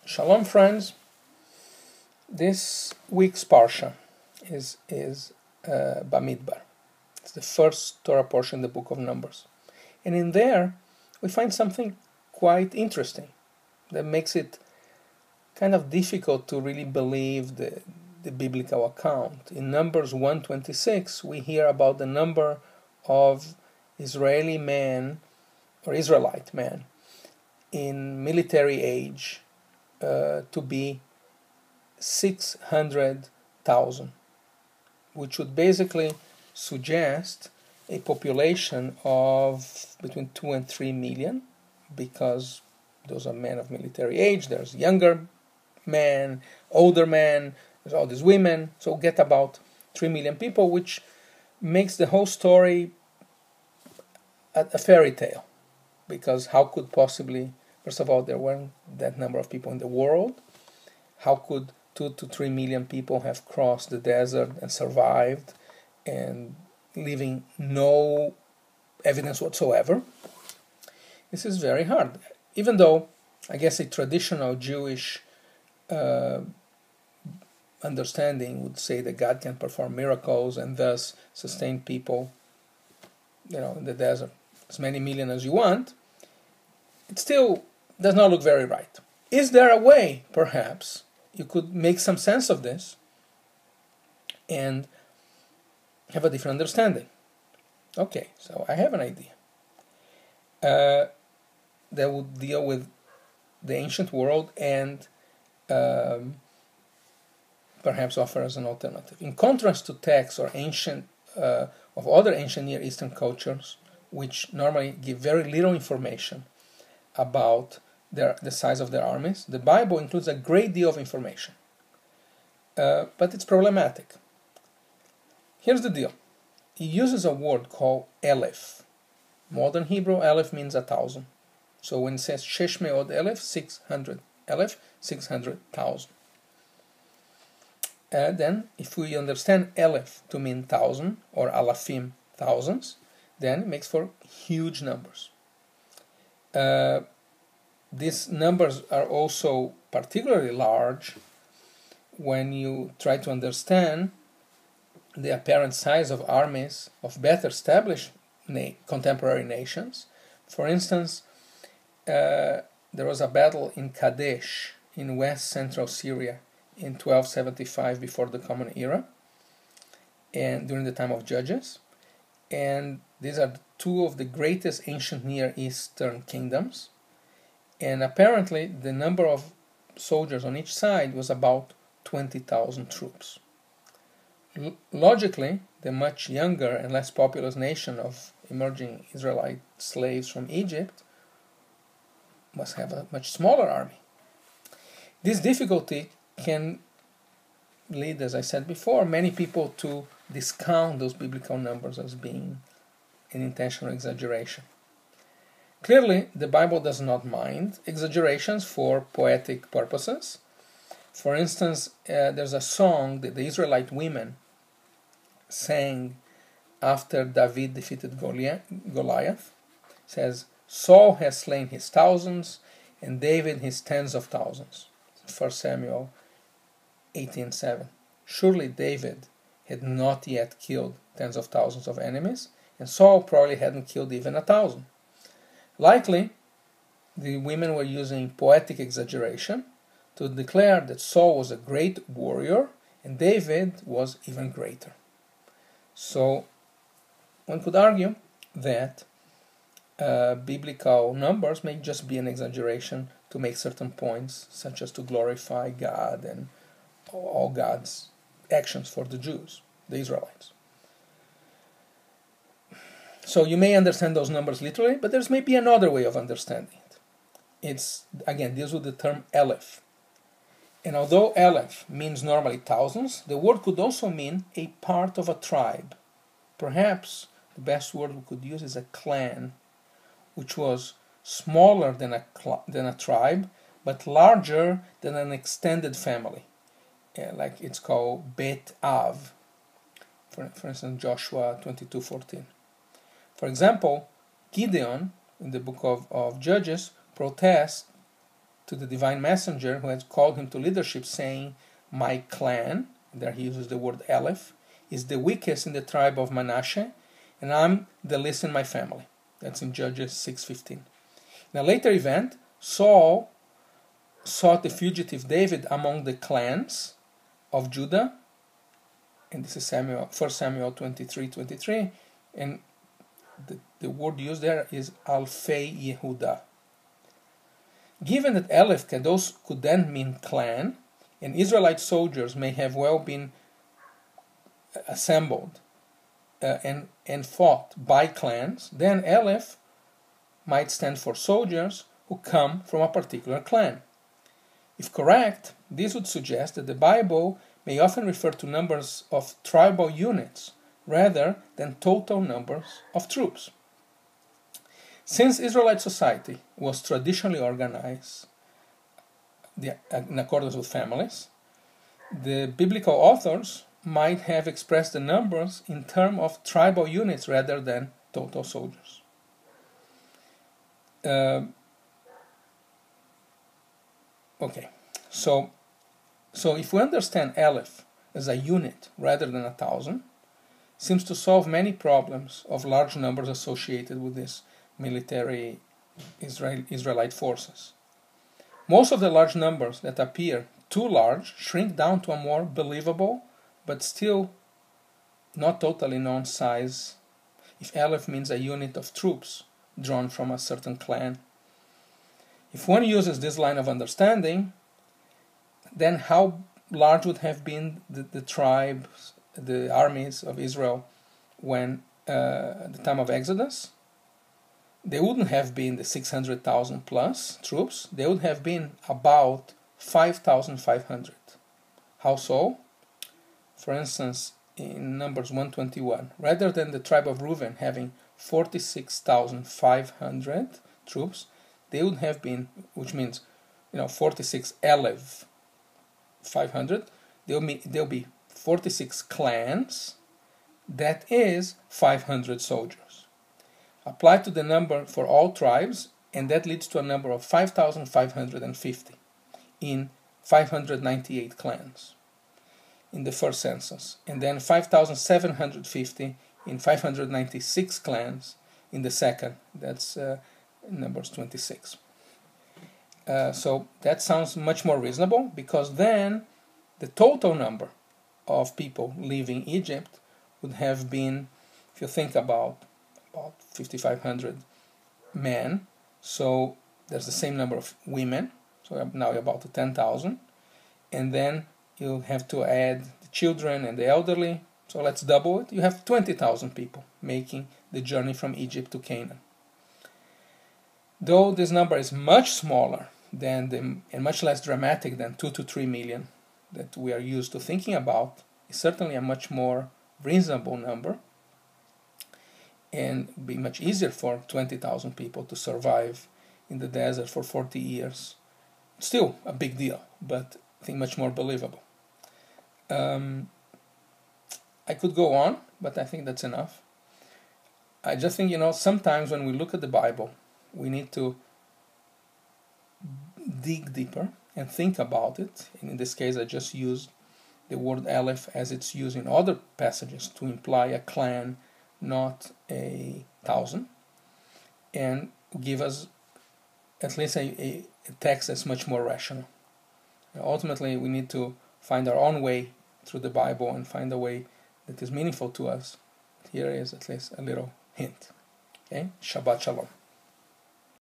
Shalom, friends. This week's Parsha is Bamidbar. It's the first Torah portion in the book of Numbers. And in there, we find something quite interesting that makes it kind of difficult to really believe the biblical account. In Numbers 1:26, we hear about the number of Israeli men or Israelite men in military age to be 600,000, which would basically suggest a population of between 2 and 3 million, because those are men of military age. There's younger men, older men, there's all these women, so get about 3 million people, which makes the whole story a fairy tale, because how could possibly, first of all, there weren't that number of people in the world. How could 2 to 3 million people have crossed the desert and survived and leaving no evidence whatsoever? This is very hard. Even though, I guess, a traditional Jewish understanding would say that God can perform miracles and thus sustain people, in the desert, as many million as you want, it still does not look very right. Is there a way, perhaps, you could make some sense of this and have a different understanding? Okay, so I have an idea that would deal with the ancient world and perhaps offer as an alternative. In contrast to texts or of other ancient Near Eastern cultures, which normally give very little information about the size of their armies, the Bible includes a great deal of information. But it's problematic. Here's the deal. It uses a word called Elef. Modern Hebrew, Elef means 1,000. So when it says Shesh Me'od Elef, 600. Elef, 600,000. Then, if we understand Elef to mean 1,000, or Alafim, thousands, then it makes for huge numbers. These numbers are also particularly large when you try to understand the apparent size of armies of better established contemporary nations. For instance, there was a battle in Kadesh in west central Syria in 1275 before the Common Era, and during the time of Judges. And these are two of the greatest ancient Near Eastern kingdoms. And apparently the number of soldiers on each side was about 20,000 troops. Logically, the much younger and less populous nation of emerging Israelite slaves from Egypt must have a much smaller army. This difficulty can lead, as I said before, many people to discount those biblical numbers as being an intentional exaggeration. Clearly, the Bible does not mind exaggerations for poetic purposes. For instance, there's a song that the Israelite women sang after David defeated Goliath. It says, Saul has slain his thousands, and David his tens of thousands. 1 Samuel 18:7. Surely David had not yet killed tens of thousands of enemies, and Saul probably hadn't killed even 1,000. Likely, the women were using poetic exaggeration to declare that Saul was a great warrior and David was even greater. So, one could argue that biblical numbers may just be an exaggeration to make certain points, such as to glorify God and all God's actions for the Jews, the Israelites. So you may understand those numbers literally, but there's maybe another way of understanding it. It's, again, deals with the term Elef. And although Elef means normally thousands, the word could also mean a part of a tribe. Perhaps the best word we could use is a clan, which was smaller than a tribe, but larger than an extended family. Like it's called Bet Av, for instance, Joshua 22:14. For example, Gideon, in the book of Judges, protests to the divine messenger who had called him to leadership, saying, "My clan," there he uses the word Aleph, "is the weakest in the tribe of Manasseh, and I'm the least in my family." That's in Judges 6:15. In a later event, Saul sought the fugitive David among the clans of Judah, and this is 1 Samuel 23:23, and the word used there is Alfei Yehuda. Given that Aleph could then mean clan, and Israelite soldiers may have well been assembled and fought by clans, then Aleph might stand for soldiers who come from a particular clan. If correct, this would suggest that the Bible may often refer to numbers of tribal units rather than total numbers of troops. Since Israelite society was traditionally organized in accordance with families, the biblical authors might have expressed the numbers in terms of tribal units rather than total soldiers. Okay, so if we understand Aleph as a unit rather than 1,000, seems to solve many problems of large numbers associated with this military Israelite forces. Most of the large numbers that appear too large shrink down to a more believable but still not totally known size if Aleph means a unit of troops drawn from a certain clan. If one uses this line of understanding, then how large would have been the tribes, the armies of Israel when at the time of Exodus? They wouldn't have been the 600,000 plus troops. They would have been about 5,500. How so? For instance, in Numbers 121, rather than the tribe of Reuben having 46,500 troops, they would have been, which means 46 Elev 500. There'll be 46 clans. That is 500 soldiers. Apply to the number for all tribes, and that leads to a number of 5,550 in 598 clans in the first census, and then 5,750 in 596 clans in the second. That's Numbers 26. So that sounds much more reasonable, because then the total number of people leaving Egypt would have been, if you think about 5,500 men, so there's the same number of women, so now you're about 10,000, and then you'll have to add the children and the elderly, so let's double it. You have 20,000 people making the journey from Egypt to Canaan. Though this number is much smaller than and much less dramatic than 2 to 3 million that we are used to thinking about, it's certainly a much more reasonable number, and be much easier for 20,000 people to survive in the desert for 40 years. Still a big deal, but I think much more believable. I could go on, but I think that's enough. I just think, sometimes when we look at the Bible, we need to dig deeper and think about it. And in this case, I just used the word Aleph as it's used in other passages to imply a clan, not 1,000, and give us at least a text that's much more rational. Ultimately, we need to find our own way through the Bible and find a way that is meaningful to us. Here is at least a little hint. Okay? Shabbat Shalom.